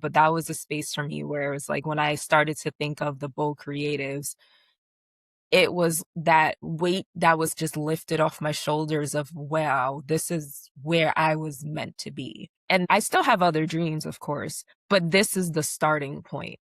But that was a space for me where it was like when I started to think of the bold creatives, it was that weight that was just lifted off my shoulders of, wow, this is where I was meant to be. And I still have other dreams, of course, but this is the starting point.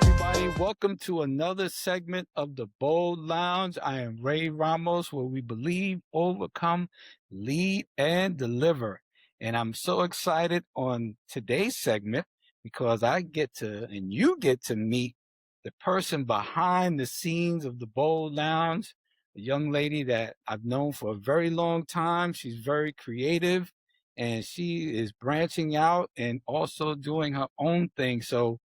Everybody, welcome to another segment of the Bold Lounge. I am Ray Ramos, where we believe, overcome, lead, and deliver. And I'm so excited on today's segment because I get to, and you get to meet the person behind the scenes of the Bold Lounge, a young lady that I've known for a very long time. She's very creative and she is branching out and also doing her own thing. So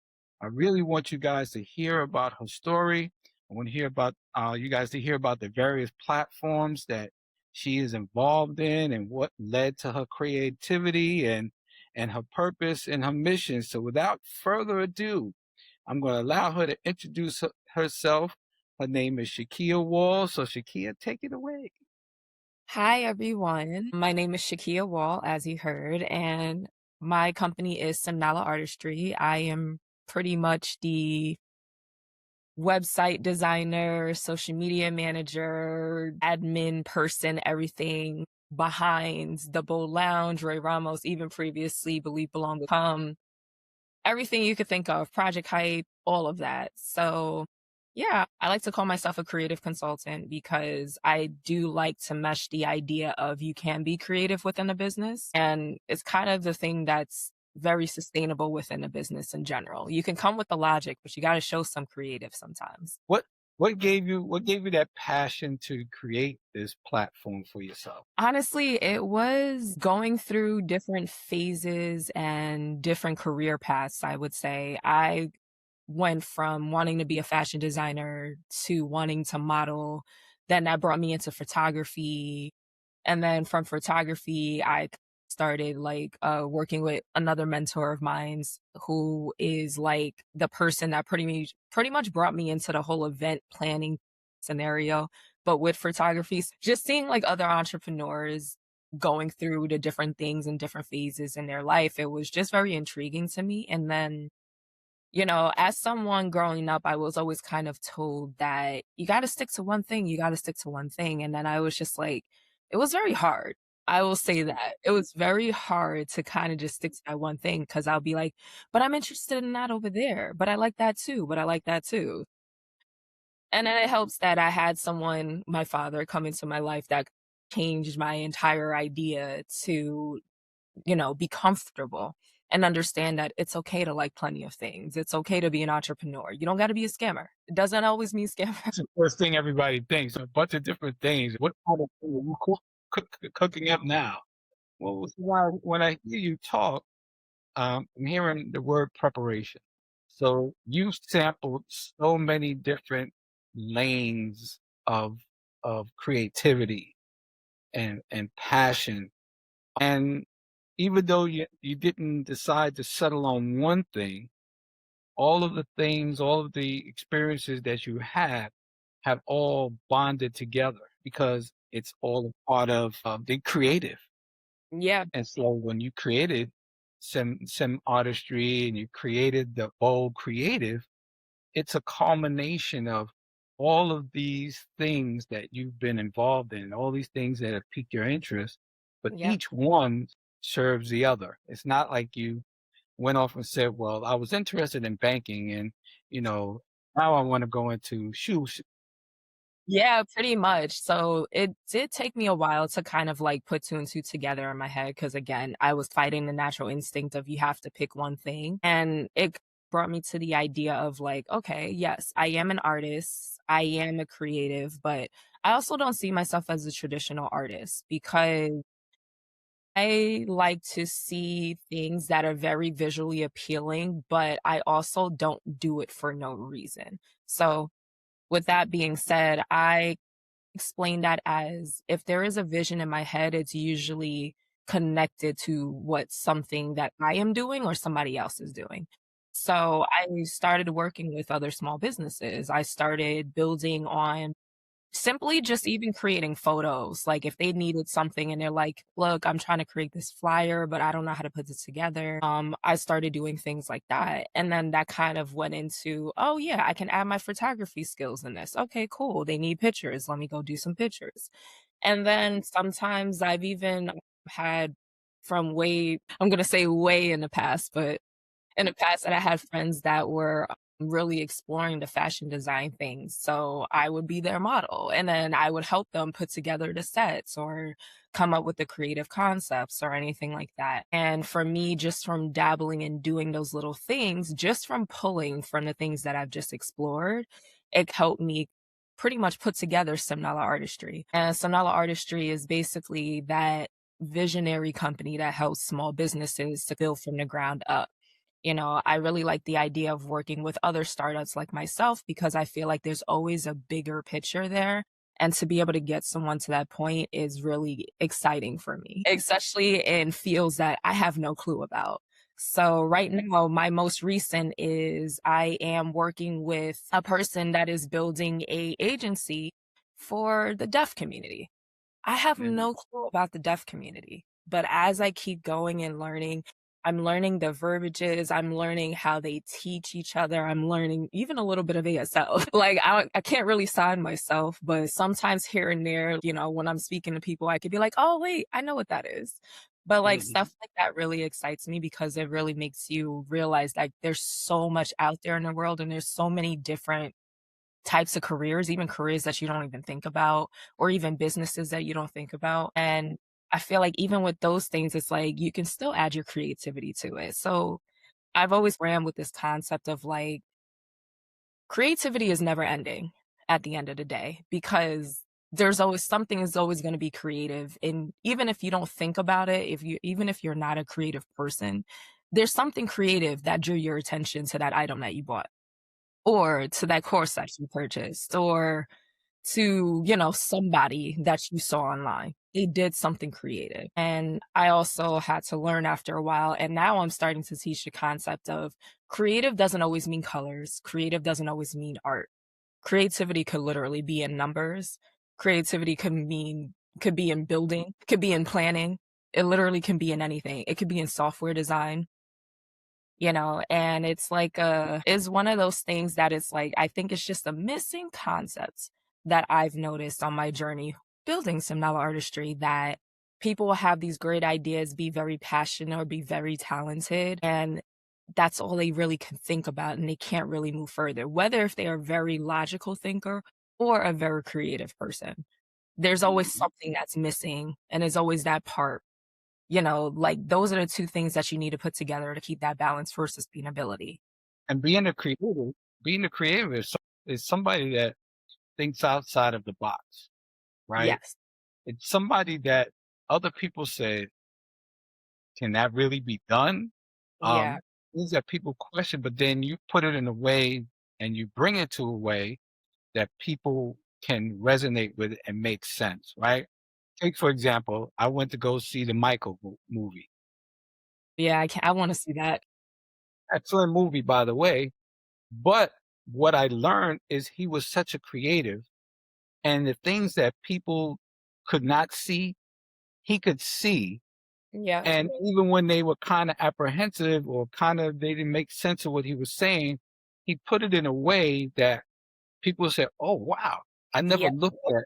I really want you guys to hear about her story. I want to hear about you guys to hear about the various platforms that she is involved in and what led to her creativity and her purpose and her mission. So without further ado, I'm going to allow her to introduce herself. Her name is Shakeya Wall. So Shakeya, take it away. Hi, everyone. My name is Shakeya Wall, as you heard, and my company is SimNala Artistry. I am pretty much the website designer, social media manager, admin person, everything behind the Bold Lounge, Ray Ramos, even previously Believe Belong to Come, everything you could think of, Project Hype, all of that. So, yeah, I like to call myself a creative consultant because I do like to mesh the idea of you can be creative within a business. And it's kind of the thing that's very sustainable within a business in general. You can come with the logic, but you got to show some creative sometimes. What what gave you that passion to create this platform for yourself? Honestly, it was going through different phases and different career paths, I would say. I went from wanting to be a fashion designer to wanting to model. Then that brought me into photography. And then from photography, I started like working with another mentor of mine's who is like the person that pretty much brought me into the whole event planning scenario, but with photography. Just seeing like other entrepreneurs going through the different things and different phases in their life, it was just very intriguing to me. And then as someone growing up, I was always kind of told that you got to stick to one thing, you got to stick to one thing. And then I was just like, it was very hard. I will say that it was very hard to kind of just stick to that one thing because I'll be like, but I'm interested in that over there. But I like that too. But I like that too. And then it helps that I had someone, my father, come into my life that changed my entire idea to be comfortable and understand that it's okay to like plenty of things. It's okay to be an entrepreneur. You don't got to be a scammer. It doesn't always mean scammer. That's the first thing everybody thinks, a bunch of different things. What kind of thing are you cooking up now? Well, when I hear you talk, I'm hearing the word preparation. So you sampled so many different lanes of of creativity and passion. And even though you didn't decide to settle on one thing, all of the things, all of the experiences that you have all bonded together because it's all a part of the creative. Yeah. And so when you created some artistry and you created the bold creative, it's a culmination of all of these things that you've been involved in, all these things that have piqued your interest, but Yep. each one serves the other. It's not like you went off and said, well, I was interested in banking and, you know, now I want to go into shoes. Yeah, pretty much. So it did take me a while to kind of like put two and two together in my head because again, I was fighting the natural instinct of you have to pick one thing. And it brought me to the idea of like, okay, yes, I am an artist, I am a creative, but I also don't see myself as a traditional artist because I like to see things that are very visually appealing, but I also don't do it for no reason. So with that being said, I explain that as if there is a vision in my head, it's usually connected to what something that I am doing or somebody else is doing. So I started working with other small businesses. I started building on simply just even creating photos, like, if they needed something and they're like, "Look, I'm trying to create this flyer, but I don't know how to put it together." I started doing things like that, and then that kind of went into, "Oh, yeah, I can add my photography skills in this. Okay, cool. They need pictures. Let me go do some pictures." And then sometimes I've even had from way I'm gonna say way in the past, but in the past that I had friends that were really exploring the fashion design things. So I would be their model and then I would help them put together the sets or come up with the creative concepts or anything like that. And for me, just from dabbling and doing those little things, just from pulling from the things that I've just explored, it helped me pretty much put together SimNala Artistry. And SimNala Artistry is basically that visionary company that helps small businesses to build from the ground up. I really like the idea of working with other startups like myself because I feel like there's always a bigger picture there. And to be able to get someone to that point is really exciting for me, especially in fields that I have no clue about. So right now, my most recent is I am working with a person that is building a agency for the deaf community. I have Mhm. no clue about the deaf community, but as I keep going and learning, I'm learning the verbiages, I'm learning how they teach each other, I'm learning even a little bit of ASL. Like, I can't really sign myself, but sometimes here and there, when I'm speaking to people, I could be like, "Oh, wait, I know what that is." But, like, Mhm. stuff like that really excites me because it really makes you realize, like, there's so much out there in the world, and there's so many different types of careers, even careers that you don't even think about, or even businesses that you don't think about. And I feel like even with those things, it's like you can still add your creativity to it. So I've always ran with this concept of like creativity is never ending at the end of the day because there's always something is always going to be creative. And even if you don't think about it, even if you're not a creative person, there's something creative that drew your attention to that item that you bought or to that course that you purchased or to, somebody that you saw online. They did something creative. And I also had to learn after a while, and now I'm starting to teach the concept of creative doesn't always mean colors. Creative doesn't always mean art. Creativity could literally be in numbers. Creativity could be in building, could be in planning. It literally can be in anything. It could be in software design. And it's like is one of those things that it's like I think it's just a missing concept that I've noticed on my journey building SimNala Artistry that people will have these great ideas, be very passionate or be very talented, and that's all they really can think about and they can't really move further, whether if they are a very logical thinker or a very creative person. There's always Mhm. something that's missing and there's always that part. Like those are the 2 things that you need to put together to keep that balance for sustainability. And being a creative is somebody that thinks outside of the box, right? Yes. It's somebody that other people say, "Can that really be done?" Yeah. Things that people question, but then you put it in a way and you bring it to a way that people can resonate with it and make sense, right? Take, for example, I went to go see the Michael movie. Yeah, I wanna see that. Excellent movie, by the way. But what I learned is he was such a creative, and the things that people could not see, he could see. Yeah. And even when they were kind of apprehensive or kind of they didn't make sense of what he was saying, he put it in a way that people said, "Oh, wow, I never Yeah. looked at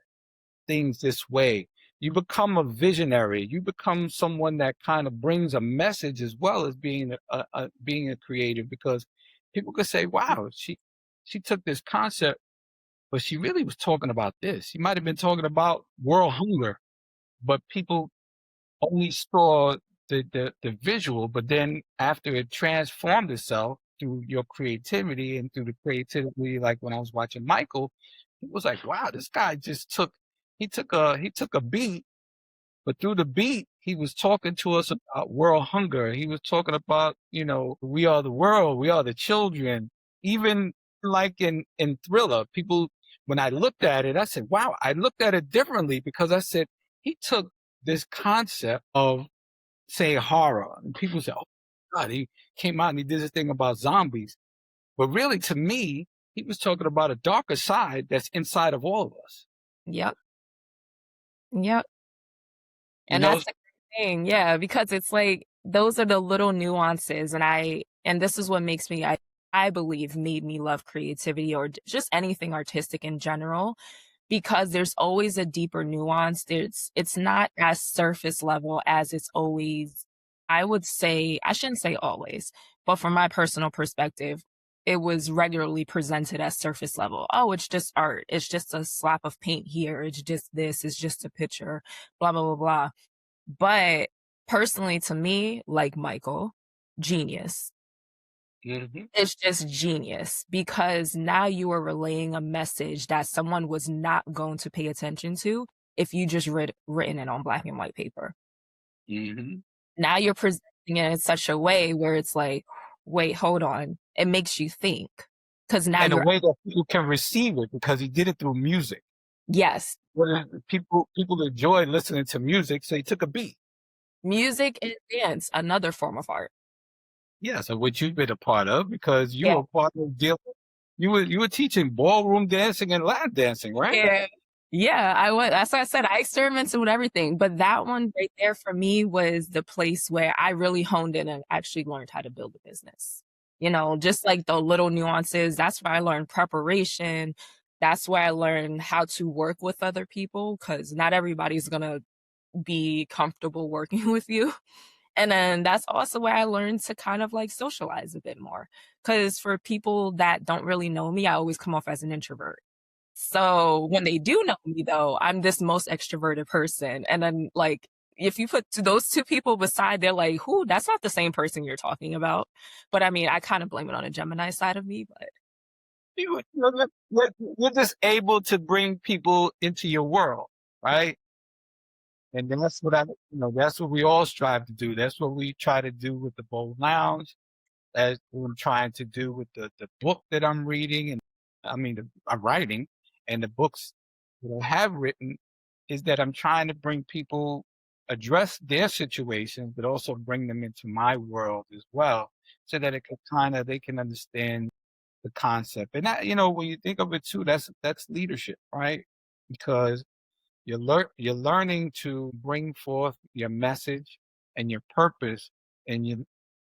things this way." You become a visionary. You become someone that kind of brings a message as well as being being a creative because people could say, "Wow, she took this concept, but she really was talking about this. She might have been talking about world hunger, but people only saw the visual, but then after it transformed itself through your creativity and through the creativity, like when I was watching Michael, it was like, wow, this guy just took he took a beat, but through the beat, he was talking to us about world hunger. He was talking about, we are the world, we are the children. Even like in Thriller, people when I looked at it, I said, wow, I looked at it differently because I said he took this concept of say horror. And people say, oh, God, he came out and he did this thing about zombies. But really, to me, he was talking about a darker side that's inside of all of us. Yep. Yep. You And know, that's the great thing, yeah, because it's like those are the little nuances, and this is what makes me I believe made me love creativity or just anything artistic in general, because there's always a deeper nuance. It's not as surface level as it's always. I would say, I shouldn't say always, but from my personal perspective, it was regularly presented as surface level. Oh, it's just art. It's just a slap of paint here. It's just this. It's just a picture. Blah blah blah blah. But personally, to me, like Michael, genius. hmm It's just genius because now you are relaying a message that someone was not going to pay attention to if you just written it on black and white paper. hmm Now you're presenting it in such a way where it's like, wait, hold on. It makes you think because now in a you're, way that people can receive it because he did it through music. yes, People enjoy listening to music, so he took a beat. music and dance, another form of art. Yeah, so what you've been a part of because you Yeah. were part of deal. You were teaching ballroom dancing and lap dancing, right? Yeah. Yeah, I was that's why I said I experimented with everything, but that one right there for me was the place where I really honed in and actually learned how to build a business. You know, just like the little nuances, that's where I learned preparation. That's where I learned how to work with other people because not everybody's gonna be comfortable working with you. And then that's also where I learned to kind of like socialize a bit more. Because for people that don't really know me, I always come off as an introvert. So when they do know me though, I'm this most extroverted person. And then like if you put those two people beside, they're like, who? That's not the same person you're talking about. But I mean, I kind of blame it on a Gemini side of me, but You're just able to bring people into your world, right? And that's what that's what we all strive to do. That's what we try to do with the Bold Lounge. That's what I'm trying to do with the book that I'm reading and I'm writing and the books that I have written is that I'm trying to bring people address their situations, but also bring them into my world as well, so that it can they can understand the concept. And that, when you think of it too, that's leadership, right? Because you're learning to bring forth your message and your purpose, and you're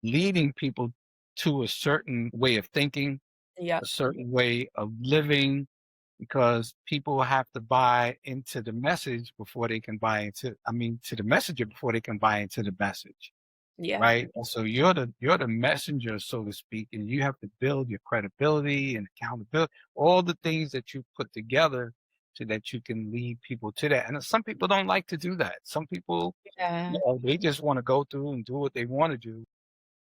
leading people to a certain way of thinking, yeah, a certain way of living, because people have to buy into the message before they can buy into, to the messenger before they can buy into the message, yeah, right? And so you're the messenger, so to speak, and you have to build your credibility and accountability, all the things that you put together so that you can lead people to that. And some people don't like to do that. Some people, yeah. they just want to go through and do what they want to do.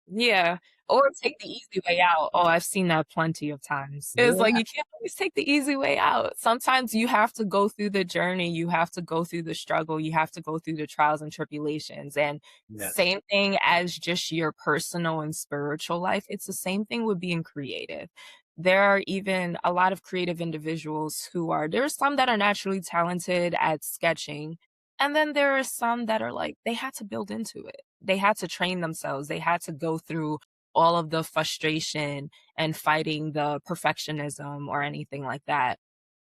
Yeah, or take the easy way out. Oh, I've seen that plenty of times. It's like Yeah. you can't always take the easy way out. Sometimes you have to go through the journey, you have to go through the struggle, you have to go through the trials and tribulations. And Yes. same thing as just your personal and spiritual life, it's the same thing with being creative. There are even a lot of creative individuals there's some that are naturally talented at sketching, and then there are some that are like, they had to build into it. They had to train themselves. They had to go through all of the frustration and fighting the perfectionism or anything like that.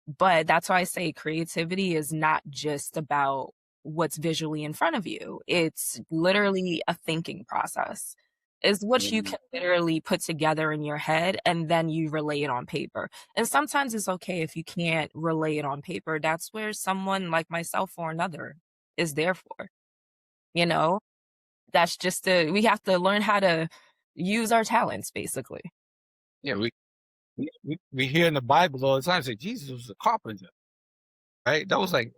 But that's why I say creativity is not just about what's visually in front of you. It's literally a thinking process. Is what you Mhm. can literally put together in your head and then you relay it on paper. And sometimes it's okay if you can't relay it on paper. That's where someone like myself or another is there for, you know? That's just we have to learn how to use our talents basically. Yeah, we hear in the Bible all the time say Jesus was a carpenter, right? That was like,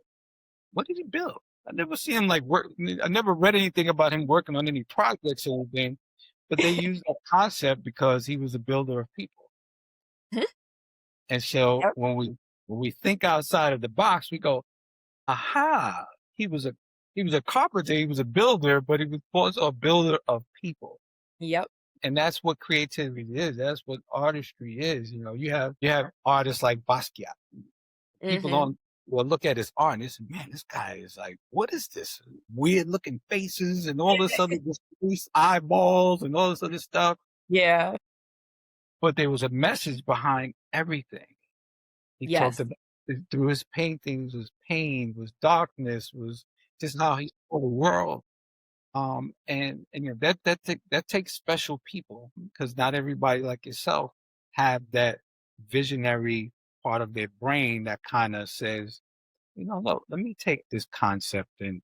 what did he build? I never see him like work. I never read anything about him working on any projects or anything, but they use that concept because he was a builder of people. Mhm. And so Yep. when we think outside of the box, we go, aha, he was a he was a carpenter, he was a builder, but he was also a builder of people. Yep. And that's what creativity is. That's what artistry is. You have artists like Basquiat. People Mhm. don't. will look at his art and they say, man, this guy is like, what is this? Weird looking faces and all this other this eyeballs and all this other stuff. Yeah. But there was a message behind everything. He talked Yes. about through his paintings was pain, was darkness, was just how he saw the world. And you know, that takes special people because not everybody like yourself have that visionary part of their brain that kind of says, you know, look, let me take this concept and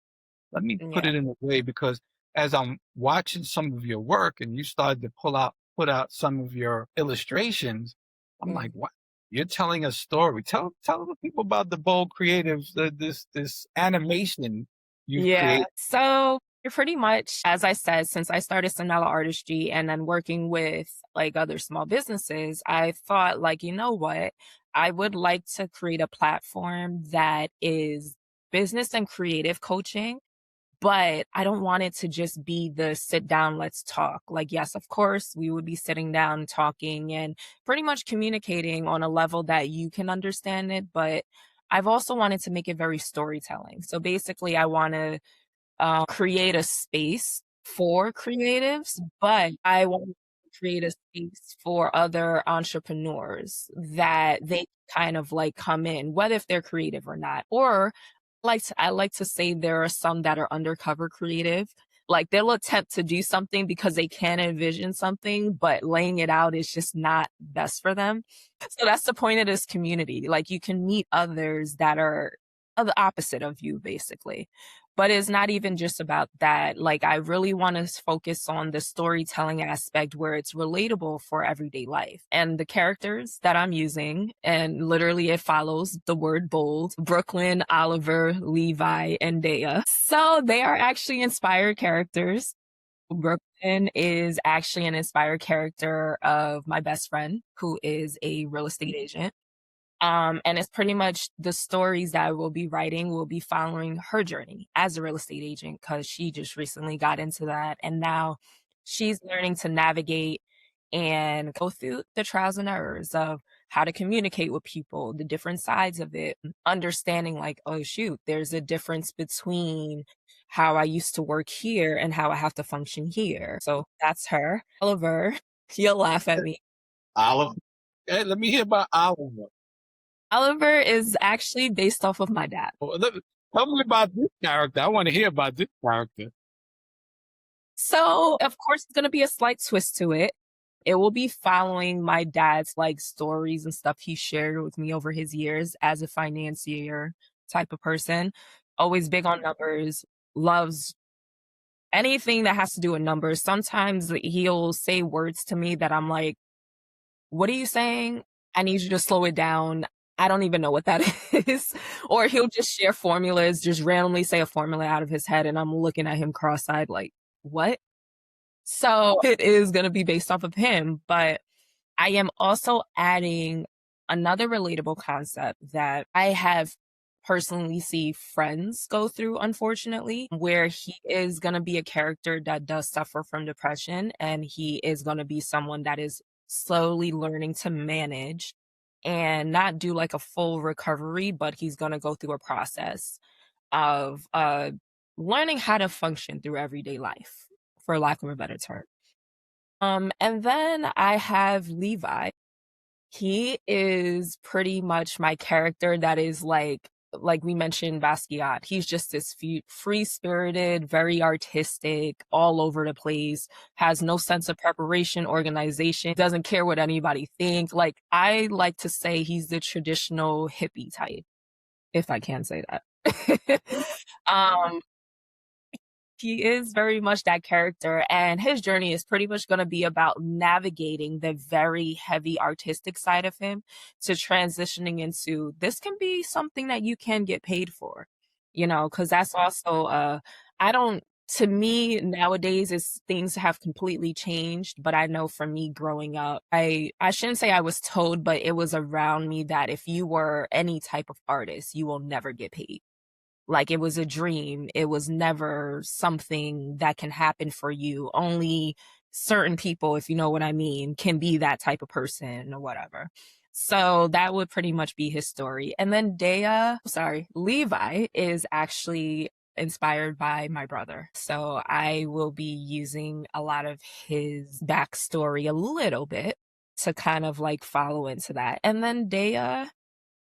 let me put Yeah. it in a way because as I'm watching some of your work and you started to put out some of your illustrations, I'm like, Mm. what? You're telling a story. Tell the people about the Bold Creatives, this animation you've Yeah. created. So pretty much, as I said, since I started SimNala Artistry and then working with like other small businesses, I thought like, you know what? I would like to create a platform that is business and creative coaching, but I don't want it to just be the sit down, let's talk. Like, yes, of course, we would be sitting down talking and pretty much communicating on a level that you can understand it. But I've also wanted to make it very storytelling. So basically, I want to create a space for creatives, but I want to create a space for other entrepreneurs that they kind of like come in, whether if they're creative or not. Or I like to say there are some that are undercover creative. Like they'll attempt to do something because they can envision something, but laying it out is just not best for them. So that's the point of this community. Like you can meet others that are the opposite of you, basically. But it's not even just about that. Like, I really want to focus on the storytelling aspect where it's relatable for everyday life. And the characters that I'm using, and literally it follows the word bold Brooklyn, Oliver, Levi, and Dea. So they are actually inspired characters. Brooklyn is actually an inspired character of my best friend, who is a real estate agent. And it's pretty much the stories that I will be writing will be following her journey as a real estate agent because she just recently got into that. And now she's learning to navigate and go through the trials and errors of how to communicate with people, the different sides of it, understanding like, oh, shoot, there's a difference between how I used to work here and how I have to function here. So that's her. Oliver, you'll laugh at me. Oliver. Hey, let me hear about Oliver. Oliver is actually based off of my dad. Tell me about this character. I want to hear about this character. So, of course, it's gonna be a slight twist to it. It will be following my dad's, like, stories and stuff he shared with me over his years as a financier type of person. Always big on numbers, loves anything that has to do with numbers. Sometimes he'll say words to me that I'm like, "What are you saying? I need you to slow it down. I don't even know what that is." Or he'll just share formulas, just randomly say a formula out of his head, and I'm looking at him cross-eyed like, "What?" So it is gonna be based off of him, but I am also adding another relatable concept that I have personally see friends go through, unfortunately, where he is gonna be a character that does suffer from depression, and he is gonna be someone that is slowly learning to manage and not do like a full recovery, but he's gonna go through a process of learning how to function through everyday life, for lack of a better term. And then I have Levi. He is pretty much my character that is like we mentioned Basquiat. He's just this free-spirited, very artistic, all over the place, has no sense of preparation, organization, doesn't care what anybody think. Like I like to say he's the traditional hippie type, if I can say that. um he is very much that character, and his journey is pretty much gonna be about navigating the very heavy artistic side of him to transitioning into, "This can be something that you can get paid for," because that's also, I don't to me, nowadays, is things have completely changed, but I know for me growing up, I shouldn't say I was told, but it was around me that if you were any type of artist, you will never get paid. Like it was a dream. It was never something that can happen for you. Only certain people, if you know what I mean, can be that type of person or whatever. So that would pretty much be his story. And then Levi is actually inspired by my brother. So I will be using a lot of his backstory a little bit to kind of like follow into that. And then Dea,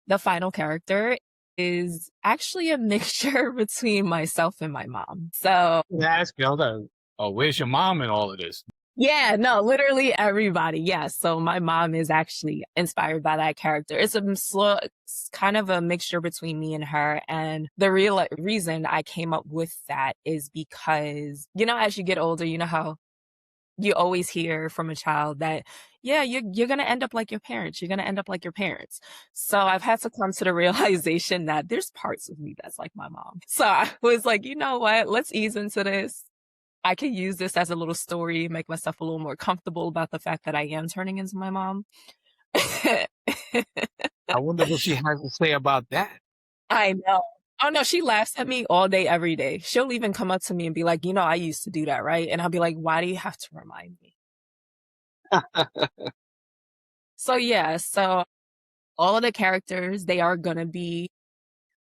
the final character, is actually a mixture between myself and my mom. So Ask you, oh, where's your mom in all of this? yeah, no, literally everybody. Yes. So my mom is actually inspired by that character. It's kind of a mixture between me and her. And the real reason I came up with that is because, as you get older, you know how you always hear from a child that, yeah, you're going to end up like your parents. You're going to end up like your parents. So I've had to come to the realization that there's parts of me that's like my mom. So I was like, you know what? Let's ease into this. I could use this as a little story, make myself a little more comfortable about the fact that I am turning into my mom. I wonder what she has to say about that. I know. Oh no, she laughs at me all day, every day. She'll even come up to me and be like, I used to do that, right? And I'll be like, why do you have to remind me? So yeah, so all of the characters, they are gonna be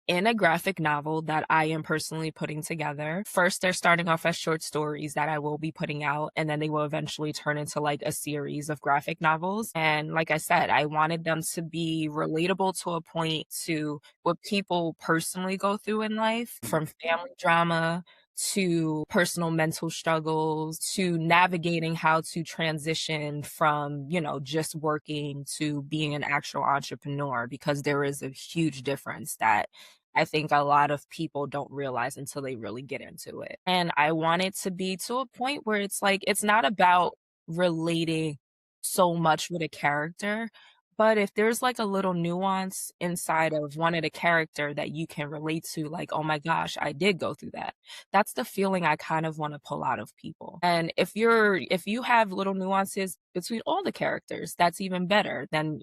in a graphic novel that I am personally putting together. First, they're starting off as short stories that I will be putting out, and then they will eventually turn into like a series of graphic novels. And like I said, I wanted them to be relatable to a point to what people personally go through in life, from family drama to personal mental struggles to navigating how to transition from, just working to being an actual entrepreneur, because there is a huge difference that I think a lot of people don't realize until they really get into it. And I want it to be to a point where it's like, it's not about relating so much with a character, but if there's like a little nuance inside of one of the character that you can relate to, like, oh my gosh, I did go through that. That's the feeling I kind of want to pull out of people. And if you have little nuances between all the characters, that's even better. Then,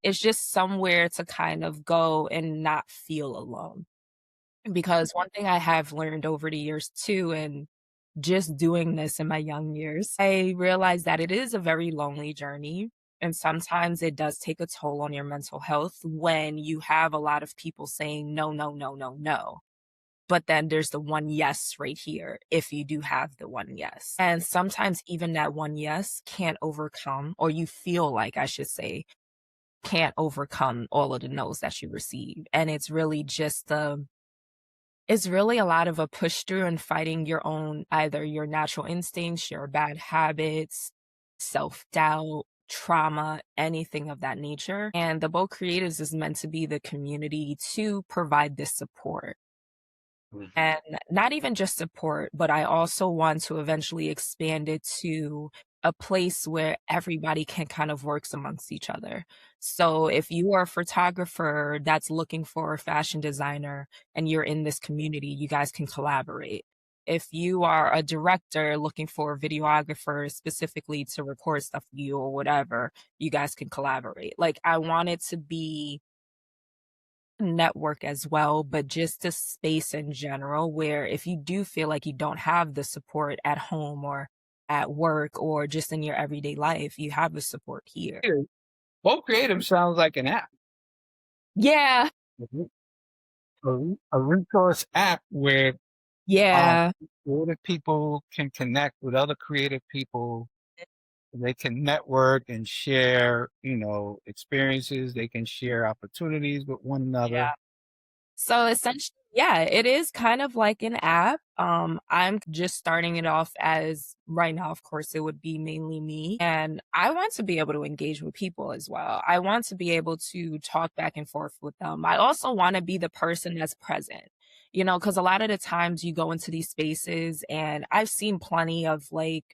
it's just somewhere to kind of go and not feel alone. Because one thing I have learned over the years too, and just doing this in my young years, I realized that it is a very lonely journey. And sometimes it does take a toll on your mental health when you have a lot of people saying, no, no, no, no, no. But then there's the one yes right here, if you do have the one yes. And sometimes even that one yes can't overcome, or you feel like, I should say, can't overcome all of the no's that you receive. And it's really a lot of a push through and fighting your own, either your natural instincts, your bad habits, self doubt, trauma, anything of that nature. And the Bold Creatives is meant to be the community to provide this support. Mhm. And not even just support, but I also want to eventually expand it to a place where everybody can kind of works amongst each other. So if you are a photographer that's looking for a fashion designer and you're in this community, you guys can collaborate. If you are a director looking for a videographer specifically to record stuff for you or whatever, you guys can collaborate. Like, I want it to be network as well, but just a space in general where if you do feel like you don't have the support at home or at work or just in your everyday life, you have the support here. Yeah, Both Creative sounds like an app. Yeah. Mhm. A resource app where Yeah. creative people can connect with other creative people. They can network and share, experiences. They can share opportunities with one another. Yeah. So essentially, yeah, it is kind of like an app. I'm just starting it off as right now, of course, it would be mainly me. And I want to be able to engage with people as well. I want to be able to talk back and forth with them. I also want to be the person that's present, because a lot of the times you go into these spaces and I've seen plenty of like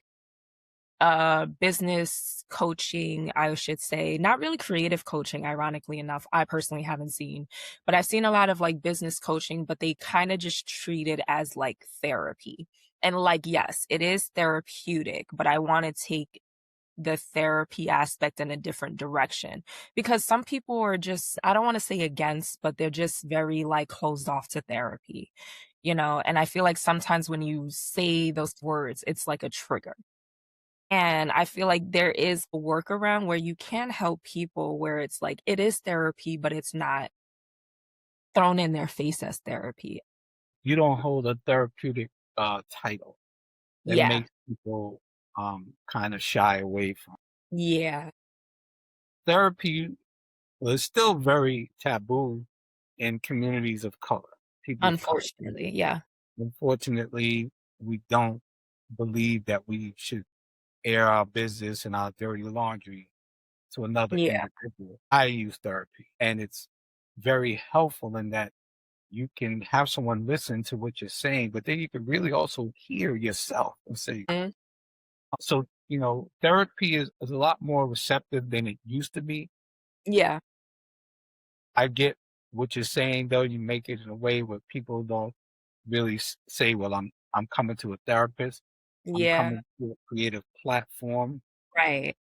business coaching, I should say, not really creative coaching, ironically enough. I personally haven't seen, but I've seen a lot of like business coaching, but they kind of just treat it as like therapy. And like, yes, it is therapeutic, but I want to take the therapy aspect in a different direction, because some people are just, I don't want to say against, but they're just very like closed off to therapy, and I feel like sometimes when you say those words, it's like a trigger. And I feel like there is a workaround where you can help people where it's like it is therapy, but it's not thrown in their face as therapy. You don't hold a therapeutic title that Yeah. makes people kind of shy away from Yeah. therapy. Well, it's still very taboo in communities of color, people of color. Unfortunately, yeah. Unfortunately, we don't believe that we should air our business and our dirty laundry to another Yeah. individual. I use therapy, and it's very helpful in that you can have someone listen to what you're saying, but then you can really also hear yourself and say, Mm, so, therapy is a lot more receptive than it used to be. yeah. I get what you're saying, though. You make it in a way where people don't really say, well, I'm coming to a therapist. I'm Yeah. coming to a creative platform. Right.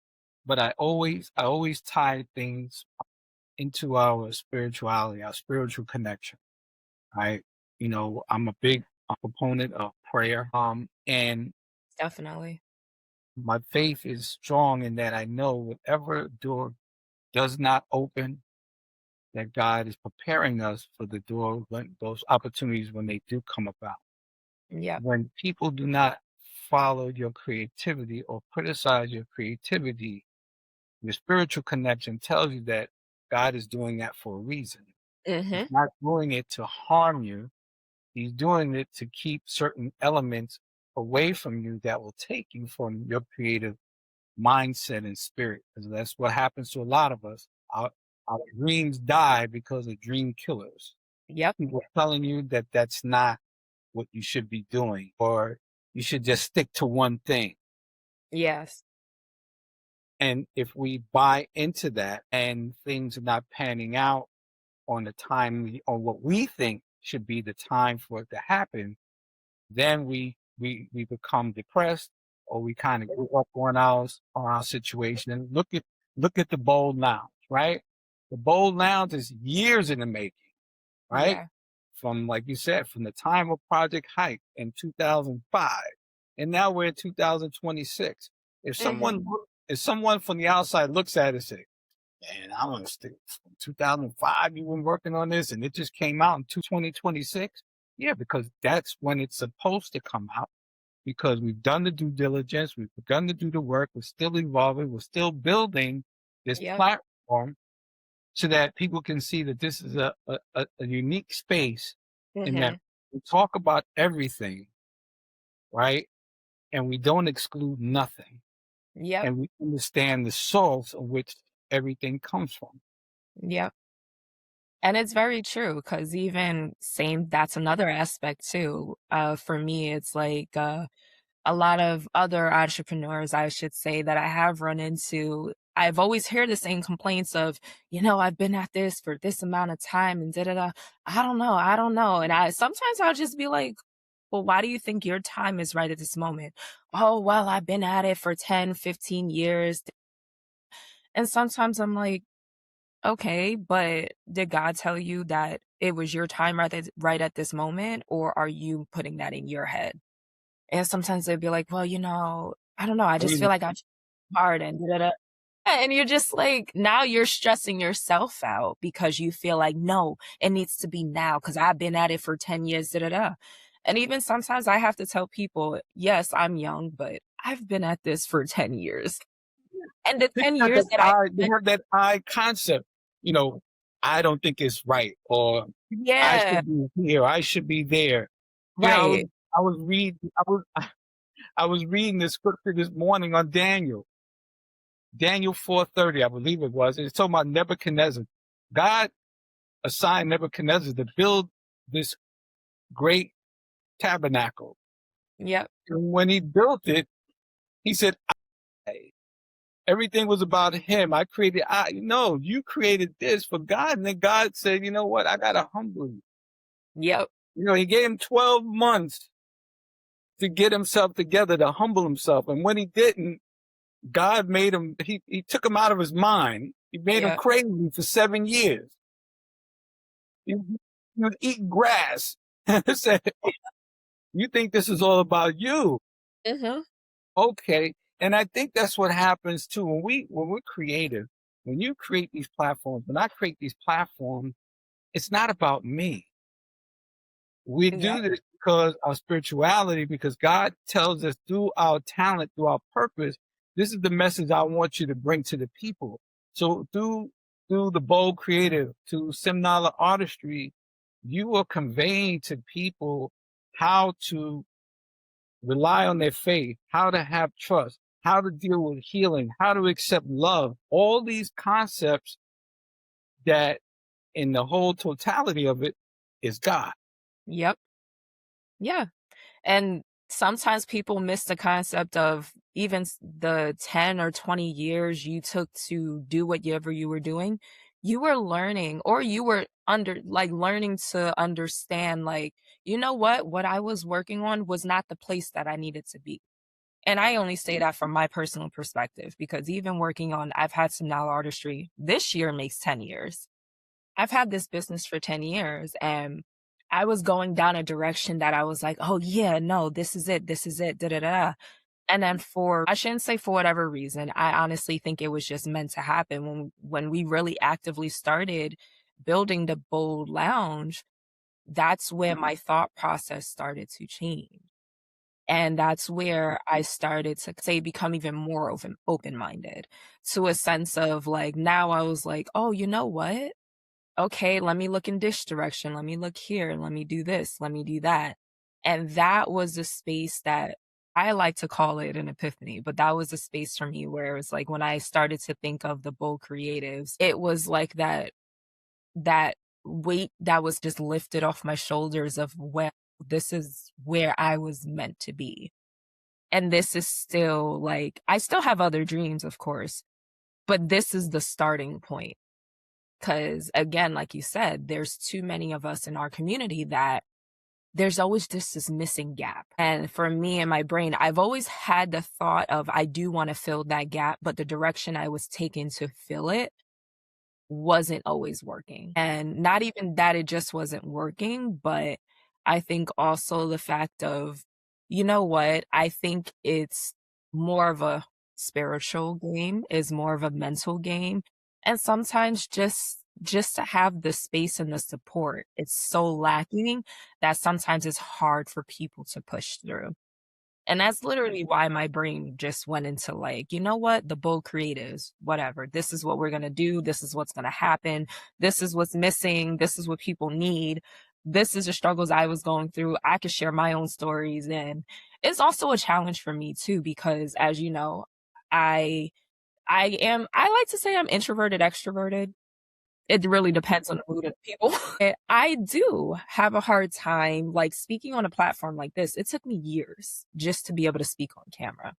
But I always tie things into our spirituality, our spiritual connection. I, I'm a big proponent of prayer. And Definitely. my faith is strong in that I know whatever door does not open, that God is preparing us for the door when those opportunities when they do come about. Yep. When people do not follow your creativity or criticize your creativity, your spiritual connection tells you that God is doing that for a reason. He's Mhm. not doing it to harm you. He's doing it to keep certain elements away from you that will take you from your creative mindset and spirit. Because that's what happens to a lot of us. Our dreams die because of dream killers. Yep. People telling you that that's not what you should be doing, or you should just stick to one thing. Yes. And if we buy into that and things are not panning out on the time on what we think should be the time for it to happen, then we become depressed, or we kind of give up on our situation. And look at the Bold Lounge, right? The Bold Lounge is years in the making, right? Yeah. From, like you said, from the time of Project Hype in 2005, and now we're in 2026. If Mhm. someone from the outside looks at it and say, "Man, I want to stick from 2005. You've been working on this, and it just came out in 2026." Yeah, because that's when it's supposed to come out. Because we've done the due diligence, we've begun to do the work, we're still evolving, we're still building this Yep. platform so that people can see that this is a unique space in that Mhm. we talk about everything, right? And we don't exclude nothing. Yep. And we understand the source of which everything comes from. Yep. And it's very true because even same that's another aspect too. For me, it's like, a lot of other entrepreneurs, I should say, that I have run into, I've always heard the same complaints of, "I've been at this for this amount of time and da da da. I don't know." And I sometimes I'll just be like, "Well, why do you think your time is right at this moment?" "Oh, well, I've been at it for 10, 15 years." And sometimes I'm like, "Okay, but did God tell you that it was your time right at this moment, or are you putting that in your head?" And sometimes they'd be like, "Well, I don't know, I just feel like I'm hard and da da da." And you're just like, now you're stressing yourself out because you feel like, "No, it needs to be now because 'cause I've been at it for 10 years, da da da." And even sometimes I have to tell people, "Yes, I'm young, but I've been at this for 10 years." And the They 10 have years that that I I they spent. have that I concept, you know, I don't think it's right, or I Yeah, should be here, I should be there. You know, right. I was reading the scripture this morning on Daniel 4:30, I believe it was. It's talking about Nebuchadnezzar. God assigned Nebuchadnezzar to build this great tabernacle. Yep, And when he built it, he said, everything was about him. I created, no, you created this for God. And then God said, you know what? I got to humble you. yep, He gave him 12 months to get himself together, to humble himself. And when he didn't, God made him, he took him out of his mind. He made him yep. crazy for 7 years. He was eating grass. Said, you think this is all about you? Mhm. Okay. And I think that's what happens too when we're creative. When you create these platforms, when I create these platforms, it's not about me. We Yep. do this because our spirituality, because God tells us through our talent, through our purpose, this is the message I want you to bring to the people. So through the Bold Creative, to SimNala Artistry, you are conveying to people how to rely on their faith, how to have trust, how to deal with healing, how to accept love, all these concepts that in the whole totality of it is God. Yep. Yeah. And sometimes people miss the concept of even the 10 or 20 years you took to do whatever you were doing. You were learning, or you were learning to understand, like, you know what I was working on was not the place that I needed to be. And I only say that from my personal perspective, because even working on, I've had some now artistry. This year makes 10 years. I've had this business for 10 years, and I was going down a direction that I was like, "Oh yeah, no, this is it, da da da." And then I shouldn't say for whatever reason, I honestly think it was just meant to happen when we really actively started building the Bold Lounge. That's where my thought process started to change. And that's where I started to say become even more open-minded, to a sense of like, now I was like, "Oh, you know what? Okay, let me look in this direction. Let me look here. Let me do this. Let me do that." And that was the space that I like to call it an epiphany, but that was a space for me where it was like when I started to think of the Bold Creatives, it was like that weight that was just lifted off my shoulders of, well, this is where I was meant to be. And this is still like, I still have other dreams, of course, but this is the starting point. Because again, like you said, there's too many of us in our community that there's always just this missing gap. And for me and my brain, I've always had the thought of I do want to fill that gap, but the direction I was taken to fill it wasn't always working. And not even that it just wasn't working, but I think also the fact of, you know what, I think it's more of a spiritual game, is more of a mental game. And sometimes just to have the space and the support, it's so lacking that sometimes it's hard for people to push through. And that's literally why my brain just went into like, you know what? The Bold Creatives, whatever. This is what we're going to do. This is what's going to happen. This is what's missing. This is what people need. This is the struggles I was going through. I could share my own stories. And it's also a challenge for me too, because as you know, I I like to say I'm introverted, extroverted. It really depends on the mood of the people. I do have a hard time, like, speaking on a platform like this. It took me years just to be able to speak on camera.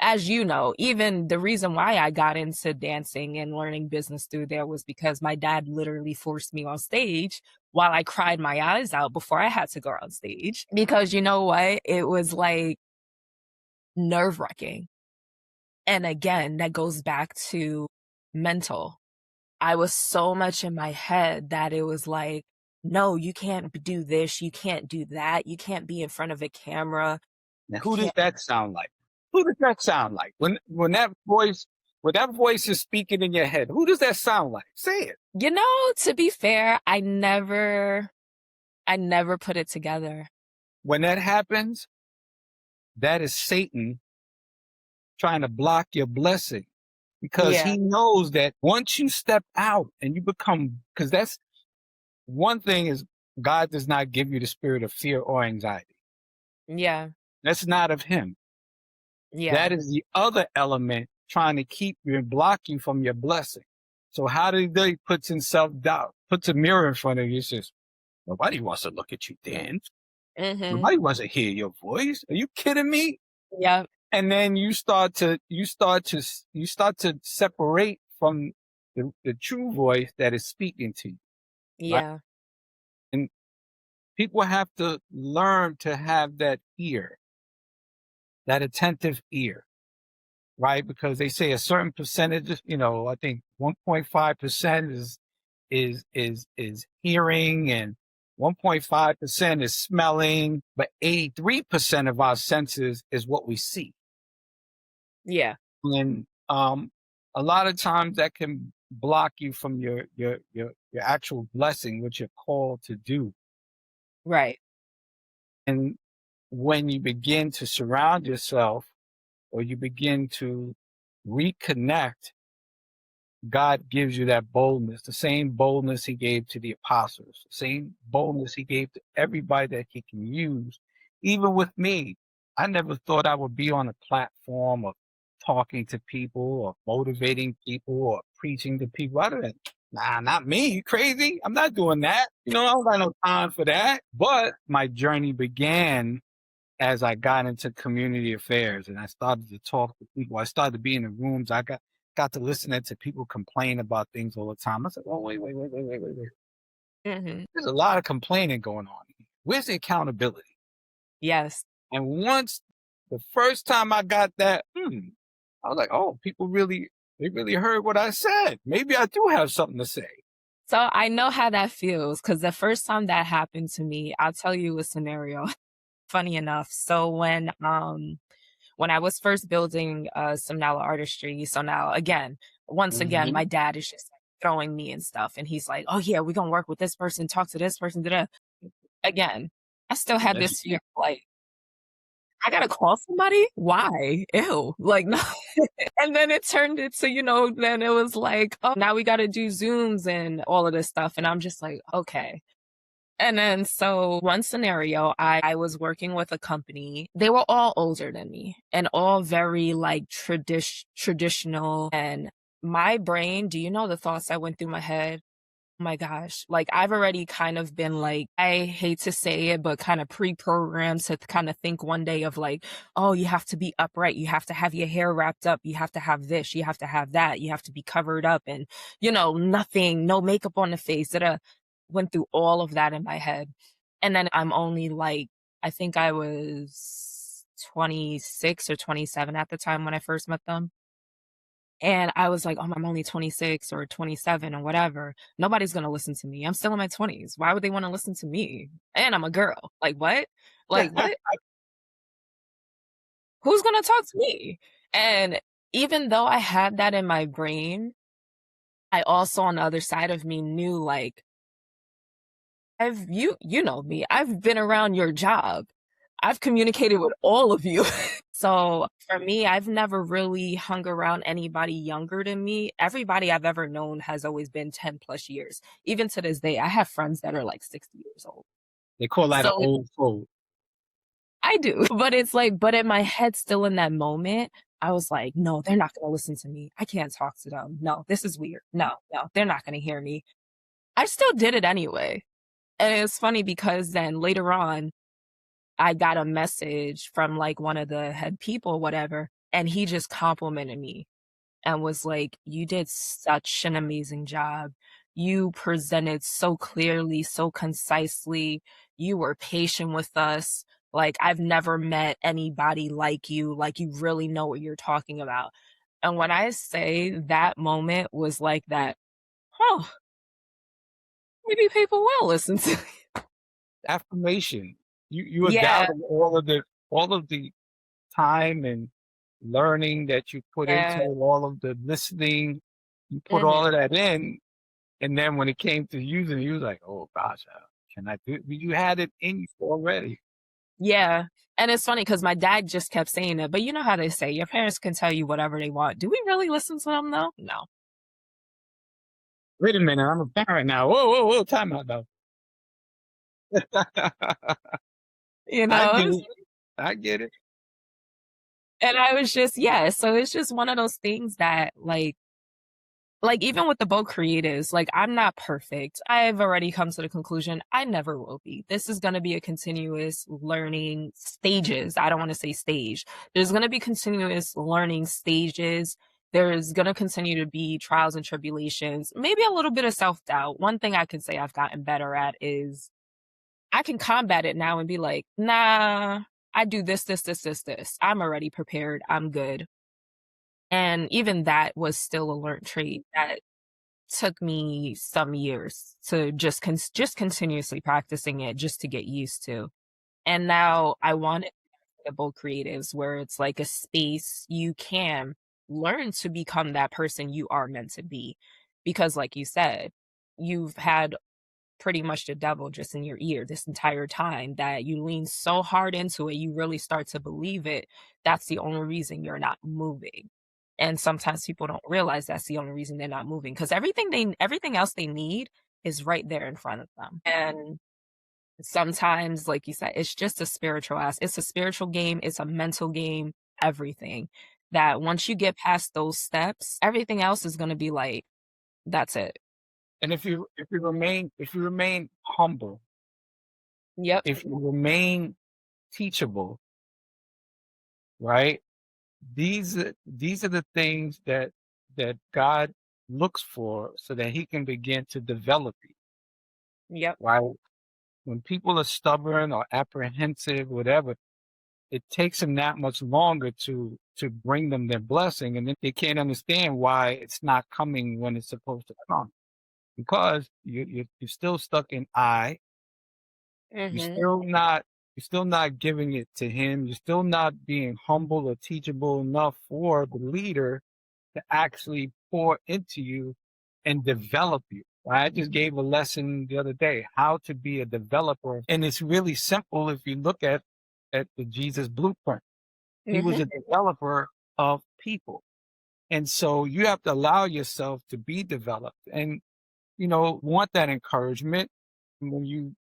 As you know, even the reason why I got into dancing and learning business through there was because my dad literally forced me on stage while I cried my eyes out before I had to go on stage. Because you know what? It was like nerve-wracking. And again, that goes back to mental. I was so much in my head that it was like, no, you can't do this, you can't do that, you can't be in front of a camera, Now, you who does can't. that sound like? Who does that sound like? When that voice is speaking in your head, who does that sound like? Say it. You know, to be fair, I never put it together. When that happens, that is Satan trying to block your blessing because Yeah, he knows that once you step out and you become, because that's one thing is God does not give you the spirit of fear or anxiety. yeah, That's not of him. yeah, That is the other element trying to keep you and block you from your blessing. So how do he do? He puts in self-doubt, puts a mirror in front of you, says, nobody wants to look at you dance. mhm, Nobody wants to hear your voice. Are you kidding me? yep, And then you start to separate from the true voice that is speaking to you, right? yeah, And people have to learn to have that ear, that attentive ear, right? Because they say a certain percentage, I think 1.5% is hearing and 1.5% is smelling, but 83% of our senses is what we see. Yeah. And a lot of times that can block you from your actual blessing, what you're called to do. Right. And when you begin to surround yourself or you begin to reconnect, God gives you that boldness, the same boldness he gave to the apostles, the same boldness he gave to everybody that he can use. Even with me, I never thought I would be on a platform of talking to people or motivating people or preaching to people. I didn't, nah, not me. You crazy? I'm not doing that. I don't got no time for that. But my journey began as I got into community affairs and I started to talk to people. I started to be in the rooms. I got to listening to people complain about things all the time. I said, "Oh, wait. Hmm. There's a lot of complaining going on. Where's the accountability?" Yes. And once the first time I got that, I was like, "Oh, they really heard what I said. Maybe I do have something to say." So I know how that feels because the first time that happened to me, I'll tell you a scenario. Funny enough. So when I was first building SimNala Artistry, so now again, once again, Hmm. my dad is just like, throwing me and stuff, and he's like, "Oh yeah, we're gonna work with this person, talk to this person." Da-da. Again, I still had Yes. this fear, like I gotta call somebody? Why? Ew. Like, no. And then it turned into, then it was like, oh, now we gotta do Zooms and all of this stuff. And I'm just like, okay. And then so one scenario, I was working with a company. They were all older than me and all very like traditional. And my brain, do you know the thoughts that went through my head? Oh my gosh. Like I've already kind of been like, I hate to say it, but kind of pre-programmed to kind of think one day of like, oh, you have to be upright. You have to have your hair wrapped up. You have to have this. You have to have that. You have to be covered up and, nothing, no makeup on the face. That went through all of that in my head. And then I'm only like, I think I was 26 or 27 at the time when I first met them. And I was like, "Oh, I'm only 26 or 27 or whatever. Nobody's gonna listen to me. I'm still in my 20s. Why would they wanna listen to me? And I'm a girl. Like, what? Like, what? Who's gonna talk to me?" And even though I had that in my brain, I also on the other side of me knew, like, you know me. I've been around your job. I've communicated with all of you. So for me, I've never really hung around anybody younger than me. Everybody I've ever known has always been 10 plus years. Even to this day, I have friends that are like 60 years old. They call that an So old fool. I do, but it's like, but in my head, still in that moment, I was like, no, they're not going to listen to me. I can't talk to them. No, this is weird. No, no, they're not going to hear me. I still did it anyway. And it's funny because then later on, I got a message from like one of the head people, whatever, and he just complimented me and was like, "You did such an amazing job. You presented so clearly, so concisely. You were patient with us. Like, I've never met anybody like you. Like, you really know what you're talking about." And when I say that moment was like that, oh, maybe people will listen to me. Affirmation. You Yeah, undoubted all of the time and learning that you put into yeah. it, all of the listening, you put all of Mhm. that in, and then when it came to using it, you was like, "Oh gosh, can I do it?" You had it in you already. Yeah. And it's funny because my dad just kept saying it, but you know how they say your parents can tell you whatever they want. Do we really listen to them though? No. Wait a minute, I'm a parent now. Whoa, time out though. You I know? get it. I get it. And I was just, yeah, so it's just one of those things that like even with the boat creatives, like I'm not perfect. I've already come to the conclusion I never will be. This is going to be a continuous learning stages. I don't want to say stage. There's going to be continuous learning stages. There's going to continue to be trials and tribulations, maybe a little bit of self doubt. One thing I can say I've gotten better at is I can combat it now and be like, nah, I do this. I'm already prepared. I'm good. And even that was still a learned trait that took me some years to just continuously practicing it just to get used to. And now I want it. relatable creatives, where it's like a space you can learn to become that person you are meant to be. Because, like you said, you've had pretty much the devil just in your ear this entire time that you lean so hard into it, you really start to believe it. That's the only reason you're not moving. And sometimes people don't realize that's the only reason they're not moving because everything else they need is right there in front of them. And sometimes, like you said, it's just a it's a spiritual game, it's a mental game, everything. That once you get past those steps, everything else is gonna be like, that's it. And if you remain humble, Yep, if you remain teachable, right? These are the things that God looks for so that he can begin to develop you, yep, right? When people are stubborn or apprehensive, whatever, it takes them that much longer to bring them their blessing, and then they can't understand why it's not coming when it's supposed to come because you're still stuck in I. You're mhm, still not you're still not giving it to him. You're still not being humble or teachable enough for the leader to actually pour into you and develop you. I just gave a lesson the other day how to be a developer, and it's really simple if you look at the Jesus blueprint. He was mhm, a developer of people, and so you have to allow yourself to be developed, and want that encouragement. When you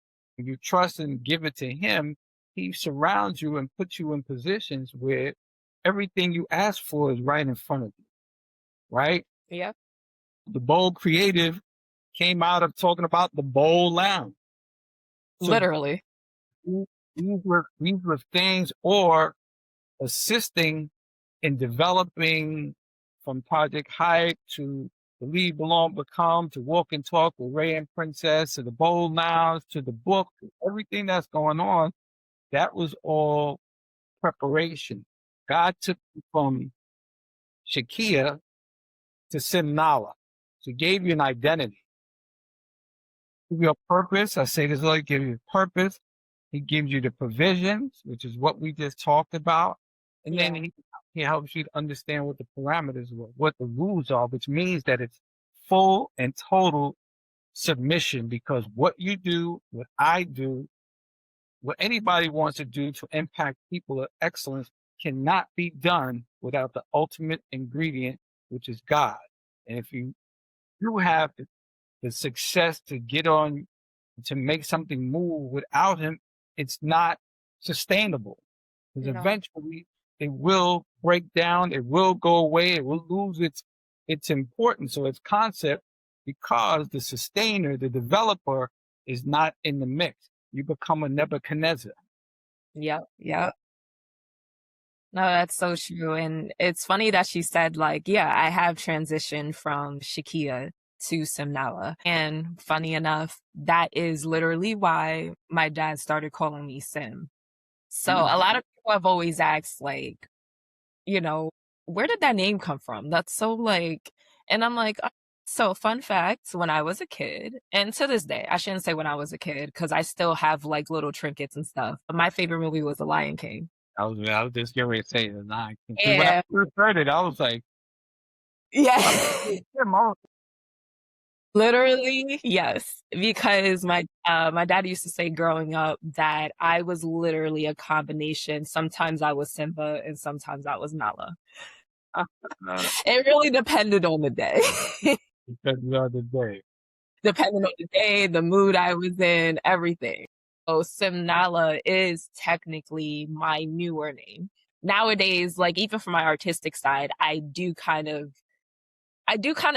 trust and give it to Him, He surrounds you and puts you in positions where everything you ask for is right in front of you. Right? yep, The bold creative came out of talking about the bold lounge. So literally. these were things or assisting in developing from Project Hype to the Lead Belong Become to Walk and Talk with Ray and Princess to the Bold Lounge to the book, everything that's going on, that was all preparation. God took you from Shakeya to SimNala. So he gave you an identity. Give you a purpose. I say this all, give you purpose. He gives you the provisions, which is what we just talked about. And then Yeah, he helps you to understand what the parameters were, what the rules are, which means that it's full and total submission because what you do, what I do, what anybody wants to do to impact people of excellence cannot be done without the ultimate ingredient, which is God. And if you do have the success to get on to make something move without him, it's not sustainable because no, eventually it will break down, it will go away, it will lose its importance or its concept because the sustainer, the developer, is not in the mix. You become a Nebuchadnezzar. yep, yep. No, that's so true, and it's funny that she said, like, yeah, I have transitioned from Shakia to SimNala, and funny enough, that is literally why my dad started calling me Sim. So Mm. a lot of people have always asked, like, you know, where did that name come from? That's so like, and I'm like, so fun fact, when I was a kid, and to this day, I shouldn't say when I was a kid, because I still have like little trinkets and stuff. But my favorite movie was The Lion King. I was just getting ready to say the nine. Because when I Yeah. first heard it, I was like, Yeah. I was Literally, yes. Because my dad used to say growing up that I was literally a combination. Sometimes I was Simba and sometimes I was Nala. It really depended on the day. because the other day. Depending on the day, the mood I was in, everything. So SimNala is technically my newer name. Nowadays, like even for my artistic side, I do kind of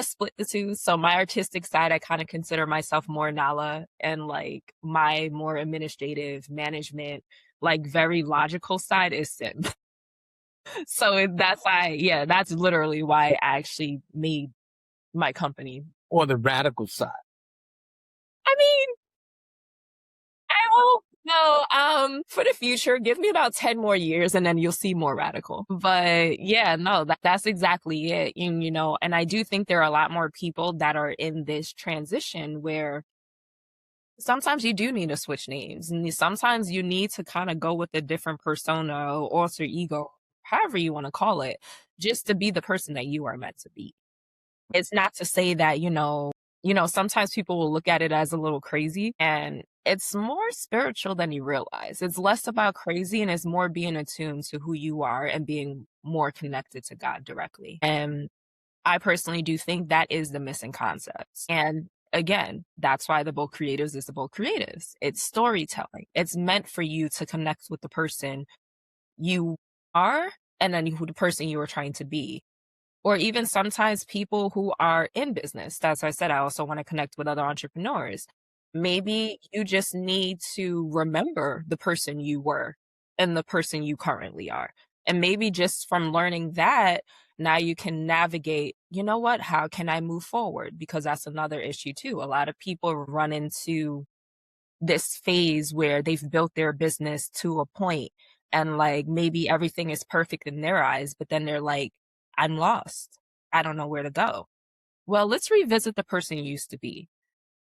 split the two. So my artistic side, I kind of consider myself more Nala, and like my more administrative management, like very logical side is Sim. So that's why, yeah, that's literally why I actually made my company. Or the radical side. I mean, I will no, for the future, give me about 10 more years and then you'll see more radical. But yeah, no, that's exactly it. And I do think there are a lot more people that are in this transition where Sometimes you do need to switch names, and sometimes you need to kind of go with a different persona or alter ego, however you want to call it, just to be the person that you are meant to be. It's not to say that, sometimes people will look at it as a little crazy, and it's more spiritual than you realize. It's less about crazy and it's more being attuned to who you are and being more connected to God directly. And I personally do think that is the missing concept. And again, that's why the book Creatives is the book Creatives. It's storytelling. It's meant for you to connect with the person you are and then who the person you are trying to be. Or even sometimes people who are in business. As I said, I also want to connect with other entrepreneurs. Maybe you just need to remember the person you were and the person you currently are. And maybe just from learning that, now you can navigate, you know what, how can I move forward? Because that's another issue too. A lot of people run into this phase where they've built their business to a point and like maybe everything is perfect in their eyes, but then they're like, I'm lost. I don't know where to go. Well, let's revisit the person you used to be.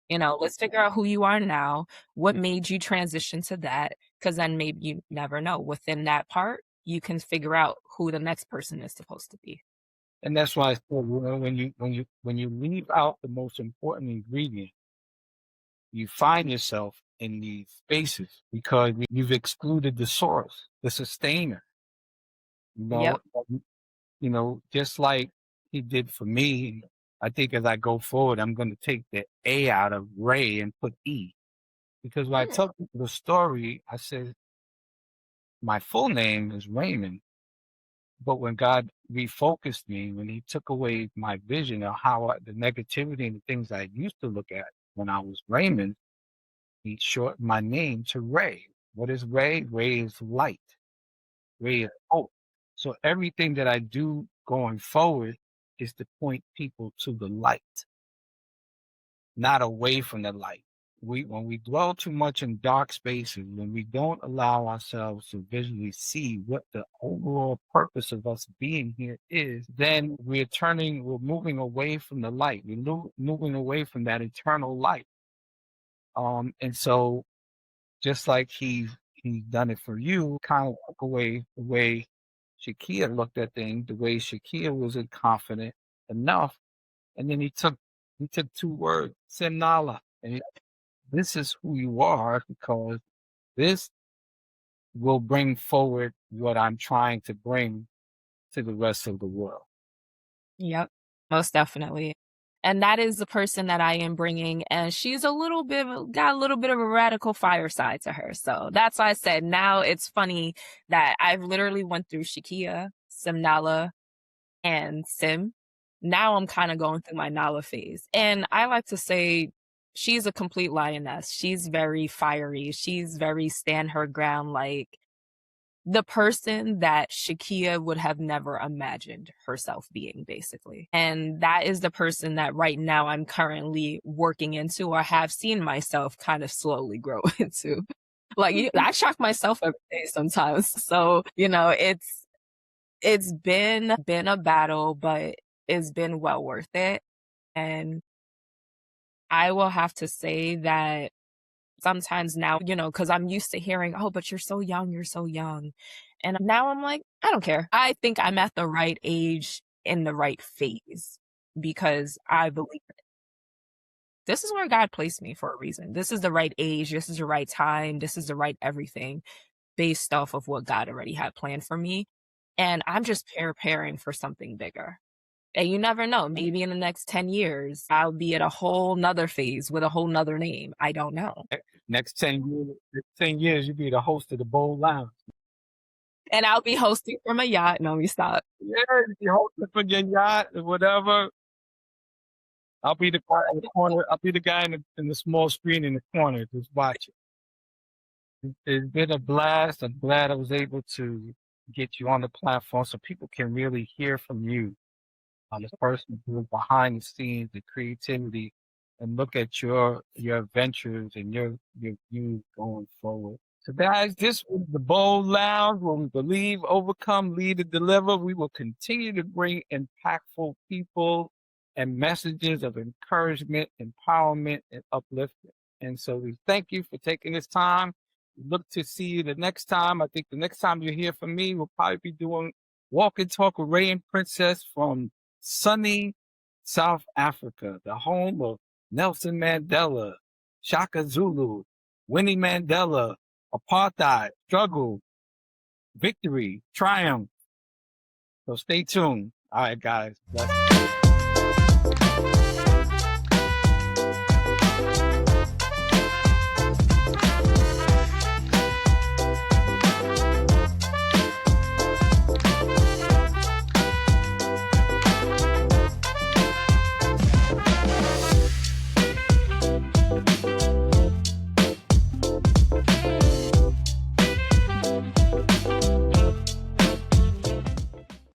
Let's figure out who you are now, what made you transition to that, because then maybe you never know. Within that part, you can figure out who the next person is supposed to be. And that's why I said, when you leave out the most important ingredient, you find yourself in these spaces because you've excluded the source, the sustainer. You know, Yep. just like he did for me. I think as I go forward, I'm going to take the A out of Ray and put E. Because when I Mm. tell people the story, I said, my full name is Raymond. But when God refocused me, when he took away my vision of the negativity and the things I used to look at when I was Raymond, he shortened my name to Ray. What is Ray? Ray is light. Ray is hope. So everything that I do going forward is to point people to the light, not away from the light. When we dwell too much in dark spaces, when we don't allow ourselves to visually see what the overall purpose of us being here is, then we're moving away from the light. Moving away from that eternal light. And so just like he's done it for you, kind of took away the way Shakeya looked at things, the way Shakeya wasn't confident enough, and then he took two words, SimNala, and this is who you are because this will bring forward what I'm trying to bring to the rest of the world. Yep, most definitely. And that is the person that I am bringing, and she's got a little bit of a radical fire side to her. So that's why I said now it's funny that I've literally went through Shakeya, Simnala, and Sim. Now I'm kind of going through my Nala phase. And I like to say she's a complete lioness. She's very fiery. She's very stand her ground, like the person that Shakeya would have never imagined herself being, basically. And that is the person that right now I'm currently working into or have seen myself kind of slowly grow into. Like I shock myself every day sometimes. So, it's been a battle, but it's been well worth it. And I will have to say that sometimes now, because I'm used to hearing, "Oh, but you're so young, you're so young." And now I'm like, "I don't care." I think I'm at the right age in the right phase because I believe this is where God placed me for a reason. This is the right age, this is the right time, this is the right everything based off of what God already had planned for me. And I'm just preparing for something bigger. And you never know, maybe in the next 10 years, I'll be at a whole nother phase with a whole nother name. I don't know. Next 10 years, you'll be the host of the Bold Lounge. And I'll be hosting from a yacht. No, we stop. Yeah, you're hosting for your yacht or whatever. I'll be the guy in the corner. I'll be the guy in the small screen in the corner just watching. It's been a blast. I'm glad I was able to get you on the platform so people can really hear from you, the person who is behind the scenes, the creativity, and look at your ventures and your views going forward. So guys, this was the Bold Lounge where we believe, overcome, lead, and deliver. We will continue to bring impactful people and messages of encouragement, empowerment, and upliftment. And so we thank you for taking this time. Look to see you the next time. I think the next time you hear from me, we'll probably be doing Walk and Talk with Ray and Princess from sunny South Africa, the home of Nelson Mandela, Shaka Zulu, Winnie Mandela, apartheid, struggle, victory, triumph. So stay tuned. All right, guys. Bless.